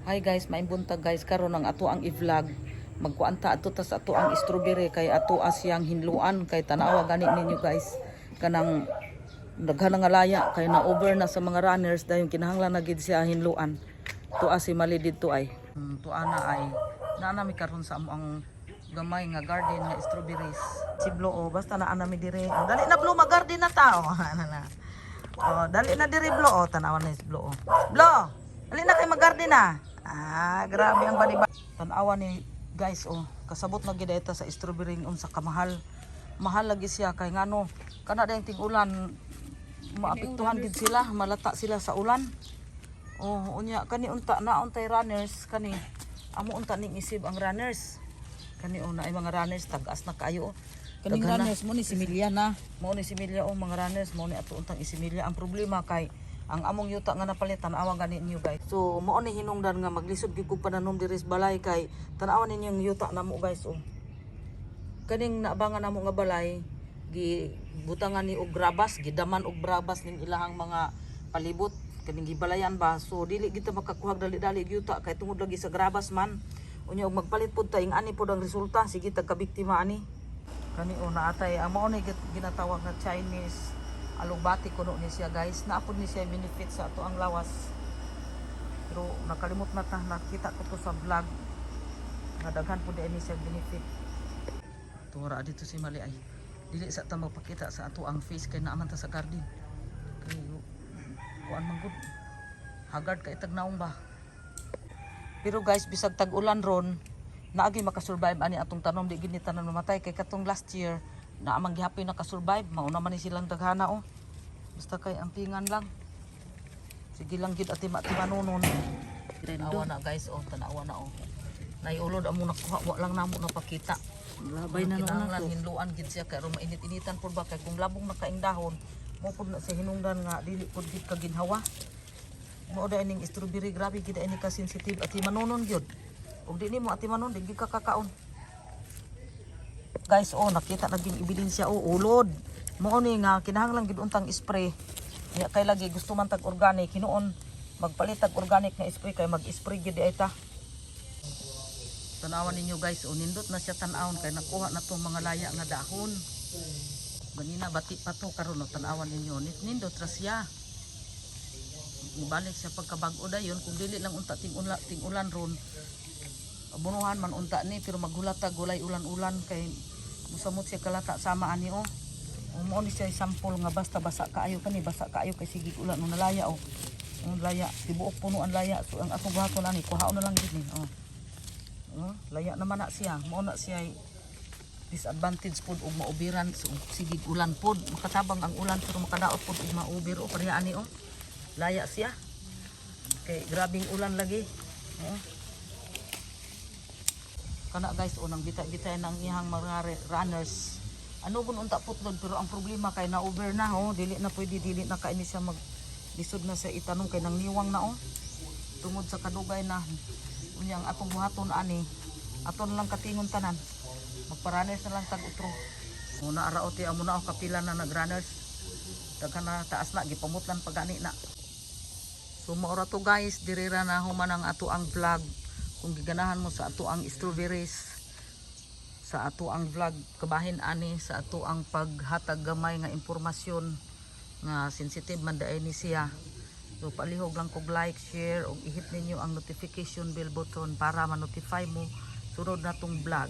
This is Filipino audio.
Hi guys, maayong buntag guys, karon ang ato ang i-vlog. Magkuanta ato tas ato ang strawberry kay ato asyang hinluan kay tanawa gani ninyo guys. Kanang daghan nga laya kay na over na sa mga runners dayon kinahanglan na gid siya hinluan. Tuwa si mali didto ay. Tuwa na ay naa mi karon sa ang gamay nga garden nga strawberries. Si Blo basta naa mi dire. Oh, dali na Blo mag-garden na ta. Ana na. Oh, dali na dire Blo. Oh, tanawan na si Blo. Blo, dali na kay mag-garden na. Grabe ang baliba. Tanawa ni guys, kasabot na gid ita sa strawberry unsa kamahal. Mahal lagi siya kay ngano, kana dayang ting-ulan maapektuhan gid sila, malata sila sa ulan. Unya kani unta na untay runners kani. Amo unta ning isib ang runners. Kani na ay mga runners tag-as na kaayo. Kaning runners mo ni similya na. Mo ni similya mga runners mo ni ato untang isimilya. Ang problema kay ang among yuta nga napalitan awa gani niyo guys. So mao ni hinungdan nga maglisod gyud kog pananom diri sa balay kay tan-awan ninyo yung yuta namo guys. Kaning naabangan namo nga balay gi butangan ni og grabas, gidaman og grabas ning ilahang mga palibot kaning gibalayan ba. So dili kita makakuha dali-dali yuta kay tungod lagi sa grabas man. Unya og magpalit pud ta ing ani pud ang resulta sige tagkabiktima ani. Kani naatay ang mao ni ginatawag nga Chinese alugbati kuno ni siya guys. Naapod ni siya benefit sa ato ang lawas. Pero nakalimot na ta, nakita ko to sa vlog. Nadaghan po din ni siya benefit. Tura dito si Mali ay. Dili sa ta magpakita sa ato ang face kay naaman ta sa garden. Kay kuan man gud. Hagard kay tagnaong ba. Pero guys bisag tag-ulan ron, naagi makasurvive ani atong tanom di gid ni tanan mamatay kay katong last year na amang gihapon naka-survive, mauna man ni silang daghana basta kay ampingan lang. Sige lang gid ati matimanunon. Tanawa na guys, tanawa na Naiulod amo nakuha wa lang namo napakita. Labay na lang hinluan gid siya kay mainit-initan pud ba kay kung labong nakaing dahon, mo pud na sa hinungdan nga dili pud gid kaginhawa. Mo da ining strawberry grabe gid ini ka sensitive ati manunon gyud. Ug di nimo ati manon di gid ka kakaon. Guys, nakita na gin ebidensya ulod. Mao ni nga kinahanglan gid untang spray. Ya kay lagi gusto man tag organic hinuon magpalit tag organic nga spray kay mag-spray gid ita. Tanawan ninyo guys, nindot na siya tan-awon kay nakuha na tong mga laya nga dahon. Ganina bati pa to karon tanawan ninyo nindot ra siya. Ibalik siya pagkabag-o dayon kung dili lang unta ting-ulan ron. Bunuhan man unta ni pero maghulata gulay ulan-ulan kay musamot siya kalata sama ani mo ni siya sample nga basta basa kaayo kani basa kaayo kay sige ulan no nalaya ang laya tibuok puno ang laya so ang atong buhaton ani kuhaon na lang gid ni laya naman na siya mo na siya disadvantage pud og maubiran so sige ulan pud makatabang ang ulan pero makadaot pud og maubir pareha ani laya siya kay grabing ulan lagi kana guys nang bita-bita nang ihang mga runners ano gun unta putlod pero ang problema kay na over na dili na pwede dili na kaini siya maglisod na sa itanong kay nang niwang na tungod sa kadugay na unyang atong buhaton ani aton lang katingon tanan magpa-runners na lang tag utro una ara oti amo na kapila na nag-runners daghan na taas na gipamutlan pagani na so maura to guys diri ra na human ang ato ang vlog. Kung giganahan mo sa ato ang strawberries, sa ato ang vlog kabahin ani sa ato ang paghatag gamay nga impormasyon nga sensitive man daay ni siya. So palihog lang kog like, share ug i-hit ninyo ang notification bell button para ma-notify mo sunod natong vlog.